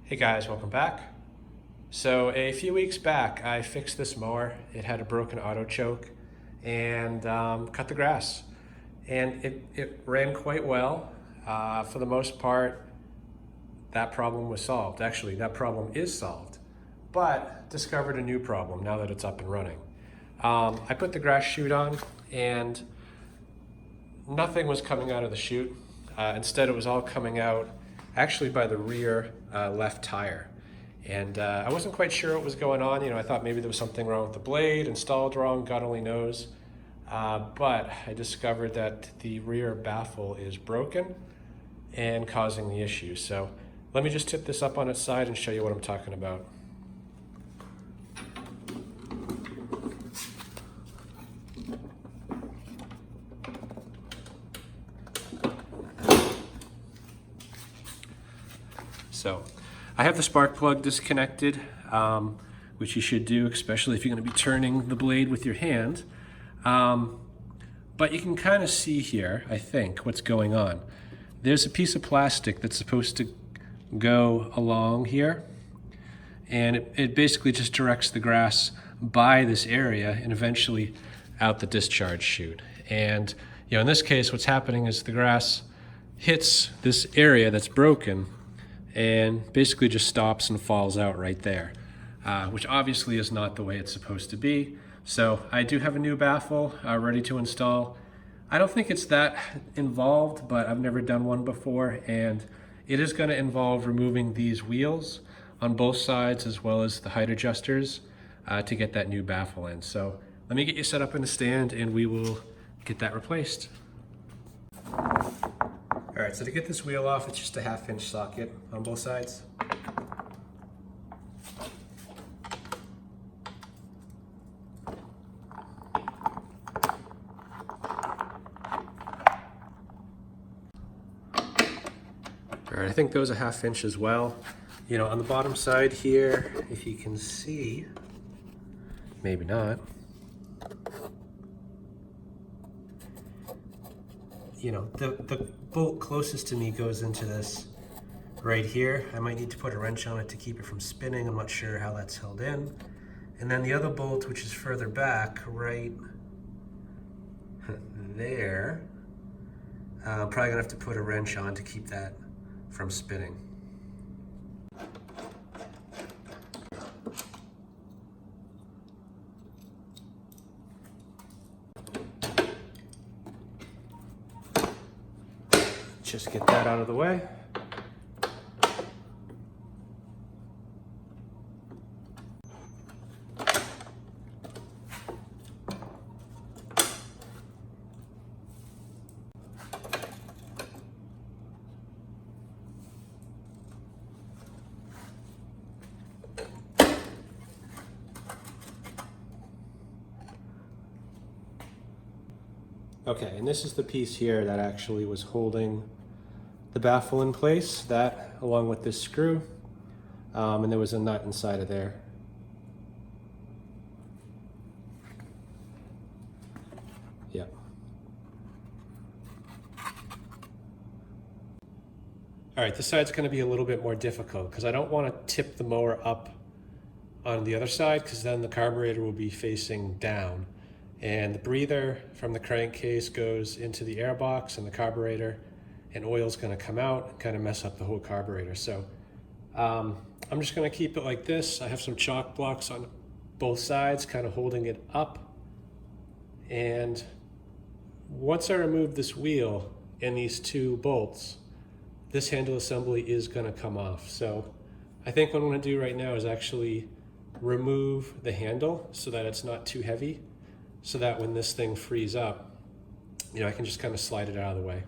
Hey guys, welcome back. So a few weeks back, I fixed this mower. It had a broken auto choke and cut the grass. And it ran quite well. For the most part, that problem was solved. Actually, that problem is solved, but discovered a new problem now that it's up and running. I put the grass chute on and nothing was coming out of the chute. Instead, it was all coming out actually by the rear left tire. And I wasn't quite sure what was going on. I thought maybe there was something wrong with the blade, installed wrong, God only knows. But I discovered that the rear baffle is broken and causing the issue. So let me just tip this up on its side and show you what I'm talking about. So I have the spark plug disconnected, which you should do, especially if you're going to be turning the blade with your hand. But you can kind of see here, I think, what's going on. There's a piece of plastic that's supposed to go along here, and it basically just directs the grass by this area and eventually out the discharge chute. And in this case, what's happening is the grass hits this area that's broken and basically just stops and falls out right there, which obviously is not the way it's supposed to be. So I do have a new baffle ready to install. I don't think it's that involved, but I've never done one before, and it is going to involve removing these wheels on both sides as well as the height adjusters to get that new baffle in. So let me get you set up in the stand and we will get that replaced. All right, so to get this wheel off, it's just a 1/2 inch socket on both sides. All right, I think those are 1/2 inch as well. On the bottom side here, if you can see, maybe not. The bolt closest to me goes into this right here. I might need to put a wrench on it to keep it from spinning. I'm not sure how that's held in. And then the other bolt, which is further back, right there, I'm probably gonna have to put a wrench on to keep that from spinning. Just get that out of the way. Okay, and this is the piece here that actually was holding the baffle in place, that along with this screw, and there was a nut inside of there. Yep. All right, this side's going to be a little bit more difficult because I don't want to tip the mower up on the other side, because then the carburetor will be facing down and the breather from the crankcase goes into the air box and the carburetor, and oil's going to come out and kind of mess up the whole carburetor. So I'm just going to keep it like this. I have some chalk blocks on both sides kind of holding it up, and once I remove this wheel and these two bolts, this handle assembly is going to come off. So I think what I'm going to do right now is actually remove the handle so that it's not too heavy, so that when this thing frees up, I can just kind of slide it out of the way.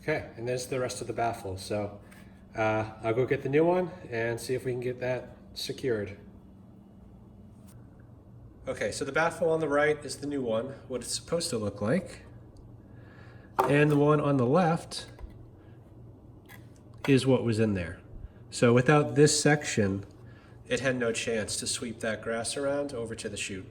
Okay, and there's the rest of the baffle. So I'll go get the new one and see if we can get that secured. Okay, so the baffle on the right is the new one, what it's supposed to look like. And the one on the left is what was in there. So without this section, it had no chance to sweep that grass around over to the chute.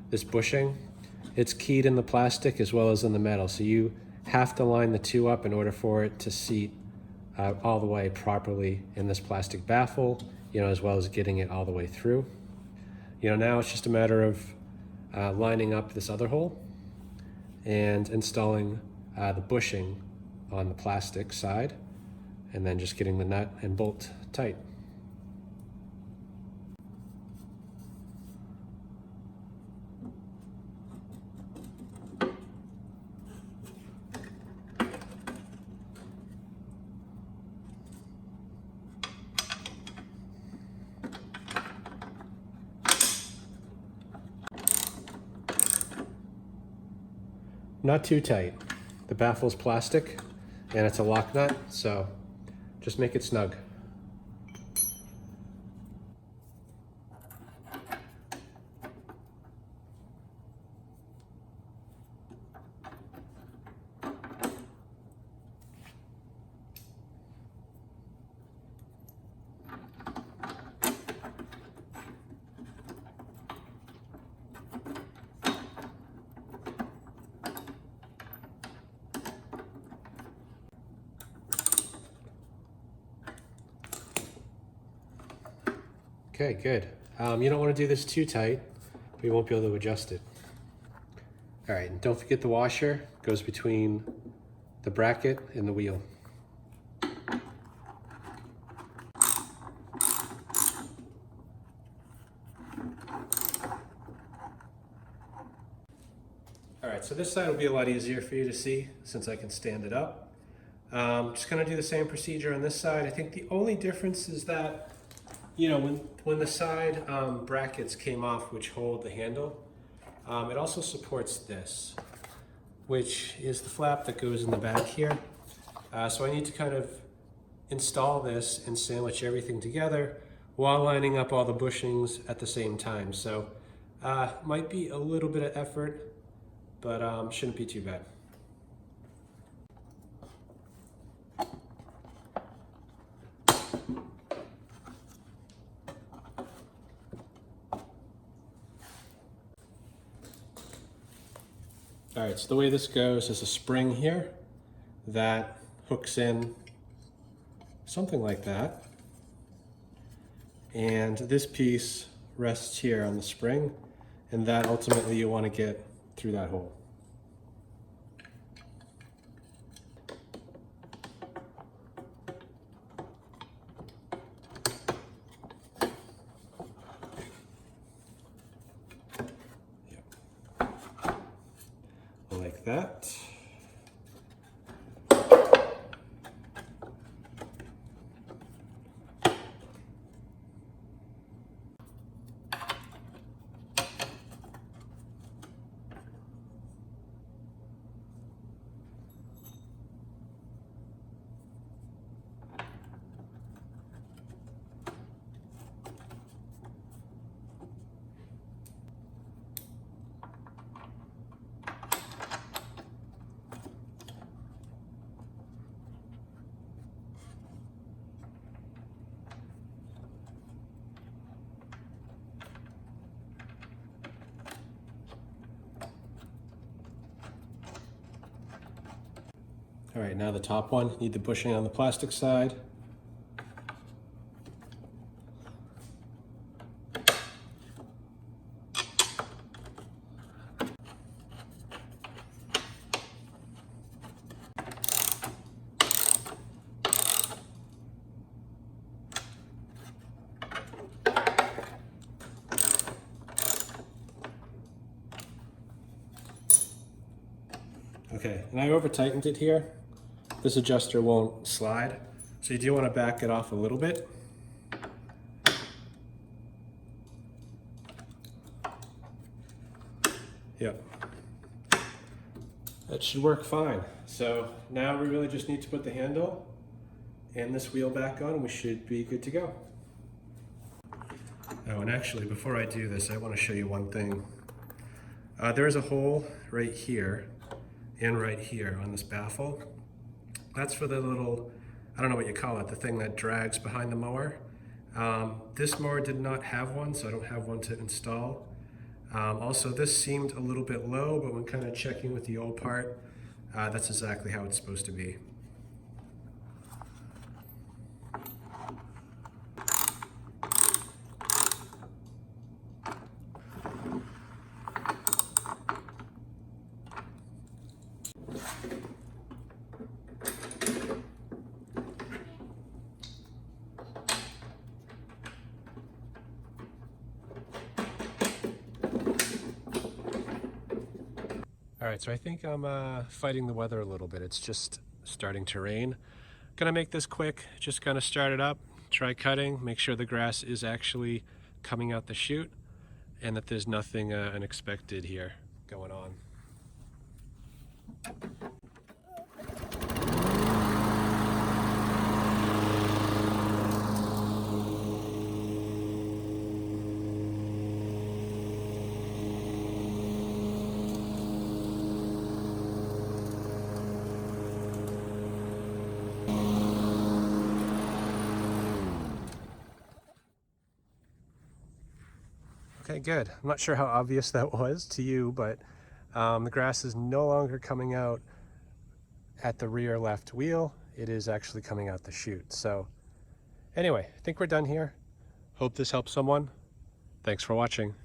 This bushing, it's keyed in the plastic as well as in the metal, so you have to line the two up in order for it to seat all the way properly in this plastic baffle, as well as getting it all the way through. Now it's just a matter of lining up this other hole and installing the bushing on the plastic side, and then just getting the nut and bolt tight. Not too tight. The baffle's plastic and it's a lock nut, so just make it snug. Okay, good. You don't want to do this too tight, but you won't be able to adjust it. All right, and don't forget the washer goes between the bracket and the wheel. All right, so this side will be a lot easier for you to see since I can stand it up. Just gonna do the same procedure on this side. I think the only difference is that when the side brackets came off, which hold the handle, it also supports this, which is the flap that goes in the back here. So I need to kind of install this and sandwich everything together while lining up all the bushings at the same time. So might be a little bit of effort, but shouldn't be too bad. All right, so the way this goes is a spring here that hooks in something like that. And this piece rests here on the spring, and that ultimately you want to get through that hole. Like that. All right, now the top one, need the bushing on the plastic side. Okay, and I over tightened it here. This adjuster won't slide, so you do want to back it off a little bit. Yep. That should work fine. So now we really just need to put the handle and this wheel back on and we should be good to go. Oh, and actually before I do this, I want to show you one thing. There is a hole right here and right here on this baffle. That's for the little, I don't know what you call it, the thing that drags behind the mower. This mower did not have one, so I don't have one to install. Also, this seemed a little bit low, but when kind of checking with the old part, that's exactly how it's supposed to be. All right, so I think I'm fighting the weather a little bit. It's just starting to rain. Gonna make this quick, just gonna start it up, try cutting, make sure the grass is actually coming out the chute and that there's nothing unexpected here going on. Okay, good. I'm not sure how obvious that was to you, but the grass is no longer coming out at the rear left wheel. It is actually coming out the chute. So anyway, I think we're done here. Hope this helps someone. Thanks for watching.